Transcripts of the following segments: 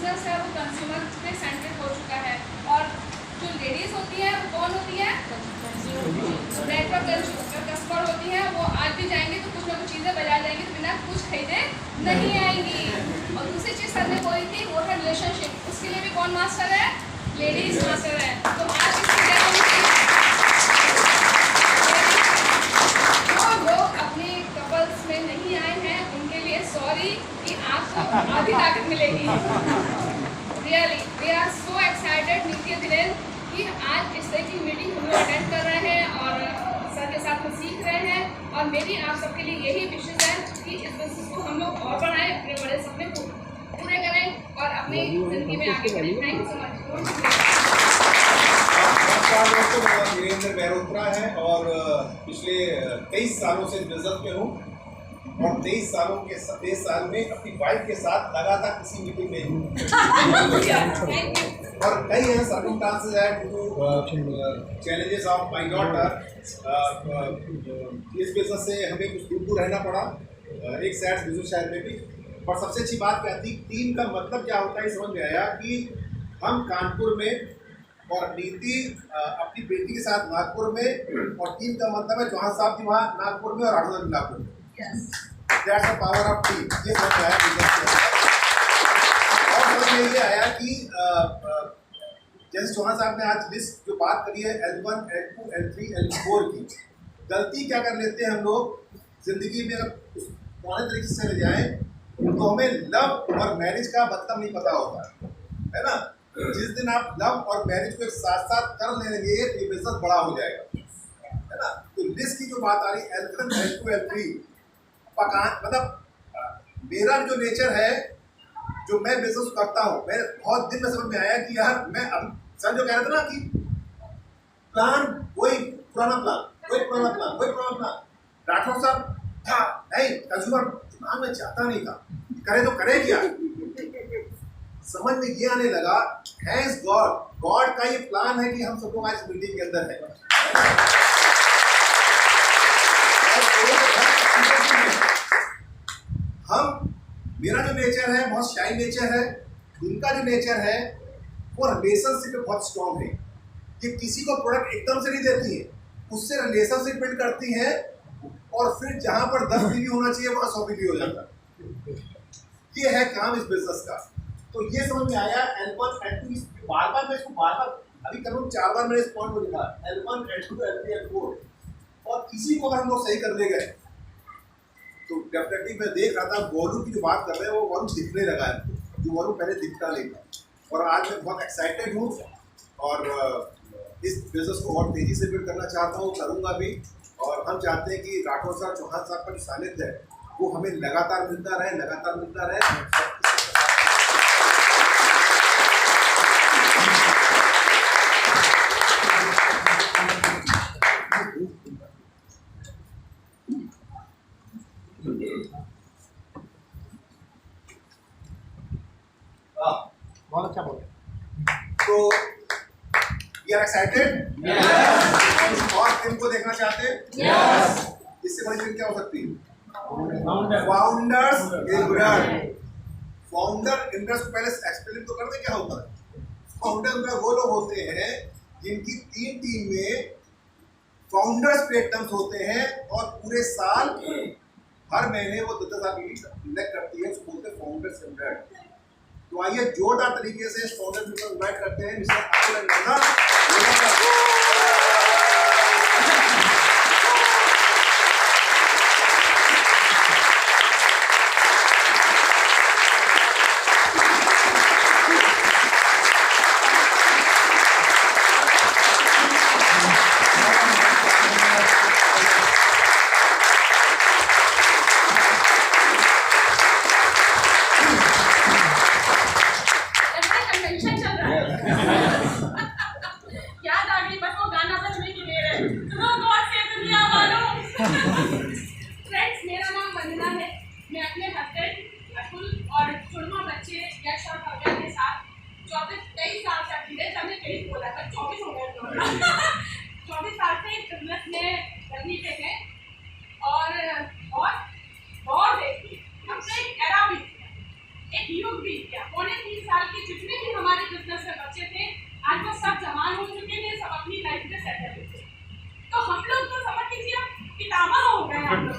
Business है वो consumer पे सेंट्रिक हो चुका है, और जो लेडीज़ होती हैं वो कौन होती है, नेटवर्क कस्टमर होती हैं। वो आज भी जाएंगे तो कुछ ना कुछ चीज़ें बाजार जाएंगी तो बिना कुछ खरीदे नहीं आएंगी। और दूसरी चीज़ सर ने बोली थी वो है रिलेशनशिप, उसके लिए भी कौन मास्टर है, लेडीज मास्टर है। तो आज जो लोग अपने कपल्स में नहीं आए हैं उनके लिए सॉरी कि आपको आधी ताकत मिलेगी। Really we are so excited Niti दिनेन कि आज इस तरह की मीटिंग हम लोग अटेंड कर रहे हैं और सर के साथ में सीख रहे हैं। और मेरी आप सबके लिए यही विशेष है कि इस बिजनेस को हम लोग और बढ़ाएं, अपने बड़े सपने पूरे करें और अपनी जिंदगी में आगे बढ़ें। Thank you so much. Virendra Mehrotra है और पिछले 23 सालों से बिजनेस में हूँ और 23 साल में अपनी वाइफ के साथ लगातार किसी मीटिंग में हूँ और कई हैं सर्कमस्टांसेस है चैलेंजेस ऑफ माय डॉटर। इस बिजनेस से हमें कुछ दूर रहना पड़ा, एक साइड बिजनेस शहर में भी। और सबसे अच्छी बात क्या थी, टीम का मतलब क्या होता है समझ में आया कि हम कानपुर में और नीति अपनी बेटी के साथ नागपुर में, और टीम का मतलब है चौहान साहब जी वहाँ नागपुर में और राठौर नागपुर में। That's the power of team. ये समझ में आया और समझ में ये आया कि जैसे चौहान साहब ने आज लिस्ट जो बात करी है L1, L2, L3, L4 की, गलती क्या कर लेते हैं हम लोग जिंदगी में, अगर पुराने तरीके से ले जाएं तो हमें लव और मैरिज का मतलब नहीं पता होता है ना। जिस दिन आप लव और मैरिज को एक साथ साथ कर लेंगे ये बिजनेस बड़ा हो जाएगा, है ना। तो लिस्ट की जो बात आ रही L1, L2, L3 पकान, मतलब मेरा जो नेचर है, जो मैं बिजनेस करता हूँ, मैं बहुत दिन में समझ में आया कि यार मैं अब सर जो कह रहे थे ना कि प्लान वही पुराना प्लान राठौर साहब था नहीं, कंज्यूमर दिमाग में चाहता नहीं था, करे तो करे क्या, समझ में ये आने लगा थैंक्स गॉड का ये प्लान है कि हम सब लोग आज मीटिंग के अंदर है। हम, मेरा जो नेचर है बहुत शाई नेचर है, उनका जो नेचर है वो रिलेशनशिप में बहुत स्ट्रॉन्ग है। ये किसी को प्रोडक्ट एकदम से नहीं देती है, उससे रिलेशनशिप बिल्ड करती है और फिर जहां पर 10 बीवी होना चाहिए वहां 100 बीवी हो जाता है। ये है काम इस बिजनेस का। तो ये समझ में आया L1, L2, बार मैं इसको अभी करूँ 4 बार मैंने इस पॉइंट को लिखा L1, L2, L3, L4, और इसी को अगर हम लोग सही कर ले गए तो डेफिनेटली मैं देख रहा था वॉल्यूम की जो बात कर रहे हैं वो वॉल्यूम दिखने लगा है, जो वॉल्यूम पहले दिखता नहीं था। और आज मैं बहुत एक्साइटेड हूँ और इस बिजनेस को और तेज़ी से बिल्ड करना चाहता हूँ, करूँगा भी। और हम चाहते हैं कि राठौर साहब, चौहान साहब का जो सानिध्य है वो हमें लगातार मिलता रहे। बहुत अच्छा बोले। तो वी आर एक्साइटेड और टीम को देखना चाहते हैं। इससे बड़ी टीम क्या हो सकती है? Founders inbred. फाउंडर इंटरेस्ट को पहले एक्सप्लेन तो कर दे क्या होता है। फाउंडर में वो लोग होते हैं जिनकी टीम में फाउंडर्स प्लेटफॉर्म्स होते हैं और पूरे साल हर महीने वो 10,000 इंडेक्ट करती है, उसको बोलते हैं फाउंडर्स इनब्रेड। तो आइए जोरदार तरीके से फाउंडर को इनवाइट करते हैं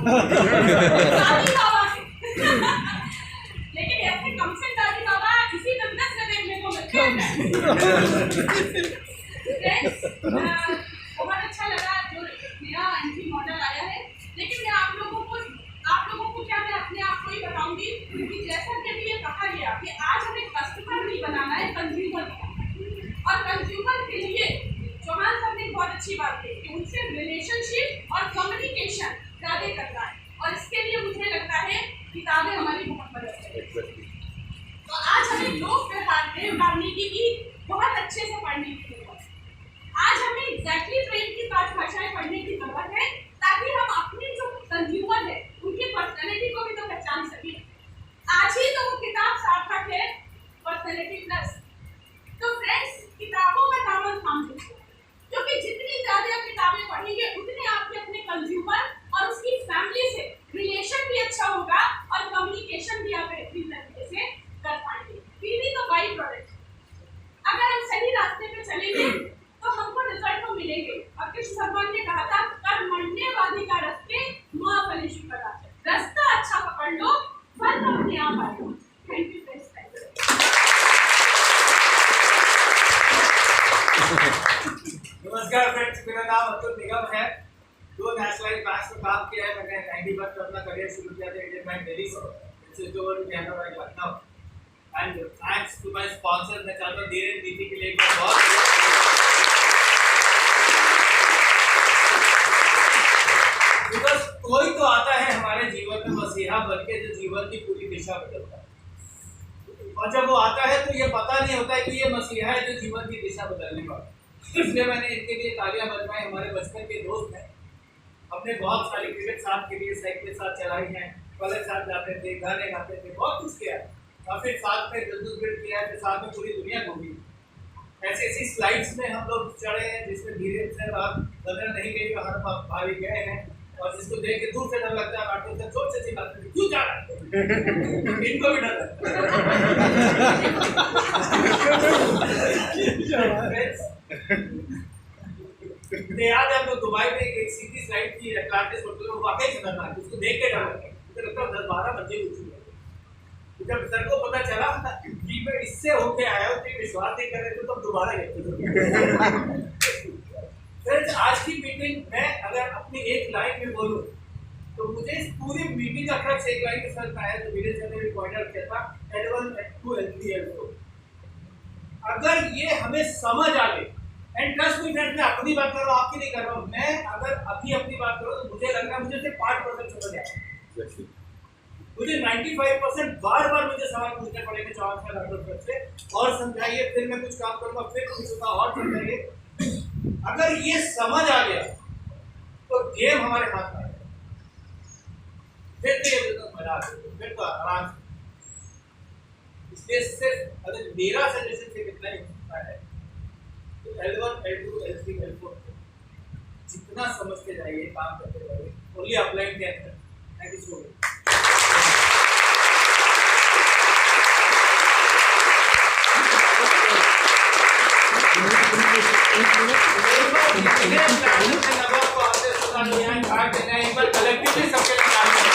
दादी बाबा से लेकिन ऐसे कम से दादी बाबा इसी तंदुरुस्त से देखने को मिलते हैं। Friends, बहुत अच्छा लगा जो नया एंट्री मॉडल आया है, लेकिन मैं आप लोगों को क्या मैं अपने आप को ही बताऊंगी कि जैसा कि अभी ये कहा गया कि आज हमें कस्टमर नहीं बनाना है, कंज्यूमर बनाना है। और कंज्यूमर के लिए चौहान साहब ने बहुत अच्छी बात कही कि उनसे रिलेशनशिप और कम्युनिकेशन ज़्यादा करना है, और इसके लिए मुझे लगता है किताबें हमारी बहुत मदद करेंगी। तो आज हमें लोक व्यवहार देव वाल्मीकि की बहुत अच्छे से पढ़ने की जरूरत है। आज हमें एग्जैक्टली ट्रेन की 5 भाषाएं पढ़ने की जरूरत है, ताकि हम अपने जो कंज्यूमर है उनकी पर्सनैलिटी को भी तो पहचान सकें। आज ही तो वो किताब सार्थक है, पर्सनैलिटी प्लस। तो फ्रेंड्स, किताबों में दामन थाम लीजिए, क्योंकि जितनी ज्यादा किताबें पढ़ेंगे उतने आपके अपने कंज्यूमर और उसकी फैमिली से रिलेशन भी अच्छा होगा और कम्युनिकेशन भी आप बेहतरीन तरीके से कर पाएंगे। पीवी तो बाई प्रोडक्ट, अगर हम सही रास्ते पे चलेंगे तो हमको रिजल्ट तो मिलेंगे। और कृष्ण भगवान ने कहा था कर मरने वाली का रास्ते माँ फलेशु का रास्ता अच्छा पकड़ लो, फल तो अपने आप आएगा। Thank you friends. नमस्कार फ्रेंड्स, मेरा नाम अतुल निगम है। 2 नेशनलाइज बैंक में काम किया है मैंने। 90 में अपना करियर शुरू किया था इंडियन बैंक दिल्ली से। This over to Canara bank Lucknow. And thanks to my sponsor. मैं चाहता हूँ धीरेन्द्र नीति के लिए बहुत बिकॉज कोई तो आता है हमारे जीवन में मसीहा बनके जो जीवन की पूरी दिशा बदलता है, और जब वो आता है तो ये पता नहीं होता है कि ये मसीहा है जो जीवन की दिशा बदलने वाला। इसलिए मैंने इनके लिए तालियां बजवाई। हमारे बचपन के दोस्त हैं, हमने बहुत सारी क्रिकेट साथ के लिए साइकिल साथ चलाई हैं, कॉलेज साथ जाते थे, गाने गाते थे, बहुत कुछ किया है। और फिर साथ में जद्दोजहद किया है, फिर साथ में पूरी दुनिया घूमी। ऐसी ऐसी स्लाइड्स में हम लोग चढ़े हैं जिसमें धीरे से आप नजर नहीं गई, हर भाभी गए हैं, और जिसको देख के दूर से डर लगता है, बाकी से छोटे से चिल्लाते हैं क्यों जा रहा है। इनको भी डर लगता है। याद है तो दुबई में एक सीधी स्लाइड थी अटलांटिस होटल में, वाकई खतरनाक, उसको देख के डर लगा। मुझे लगता है 10-12 बजे ऊंची है। जब सर को पता चला कि मैं इससे होके आया हूँ, तो विश्वास नहीं कर रहे थे, तो दोबारा गए। फ्रेंड्स, आज की मीटिंग मैं अगर अपनी एक लाइन में बोलूँ तो मुझे इस पूरी मीटिंग का क्रक्स एक लाइन के साथ आया, तो मेरे सर ने भी पॉइंट आउट किया था L1, L2, L3, L4। अगर ये हमें समझ आ गई, एंड ट्रस्ट मी फ्रेंड्स, मैं अपनी बात कर रहा हूँ, आपकी नहीं कर रहा हूँ। मैं अगर अभी अपनी बात करूँ तो मुझे लग रहा है मुझे सिर्फ 5% समझ आया। मुझे 95% बार मुझे सवाल पूछने पड़ेंगे चौहान साहब से, और समझाइए, फिर मैं कुछ काम करूँगा, फिर पूछूंगा और समझाइए। अगर ये समझ आ गया तो गेम हमारे हाथ में है। फिर तो ये बिल्कुल मजा आ गया, फिर तो आराम से। इसलिए सिर्फ अगर मेरा सजेशन से कितना ही होता है, तो L1, L2, L3, L4 जितना समझते जाइए, काम करते जाइए, ओनली अपलाइन के अंदर। Thank you so much. Collectively सबके लिए काम करें।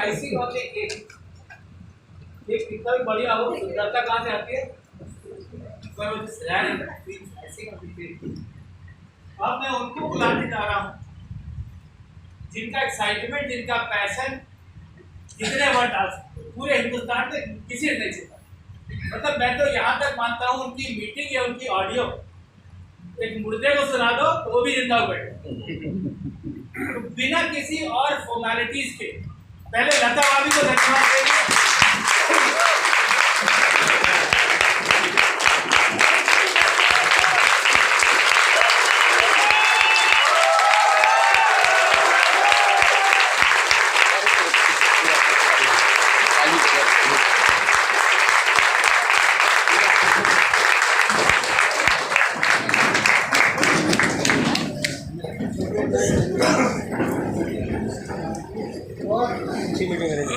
ऐसी बात है कि एक कितना भी बढ़िया हो, सुंदरता कहाँ से आती है? अब मैं उनको बुलाने जा रहा हूँ जिनका एक्साइटमेंट, जिनका पैशन जितने वर्ड डाल सकते पूरे हिंदुस्तान में किसी ने नहीं सीखा। मतलब मैं तो यहाँ तक मानता हूँ उनकी मीटिंग या उनकी ऑडियो एक मुर्दे को सुना दो तो वो भी जिंदा हो बैठे, तो बिना किसी और फॉर्मेलिटीज के। पहले लता भाभी को धन्यवाद अच्छी मीटिंग करेंगे।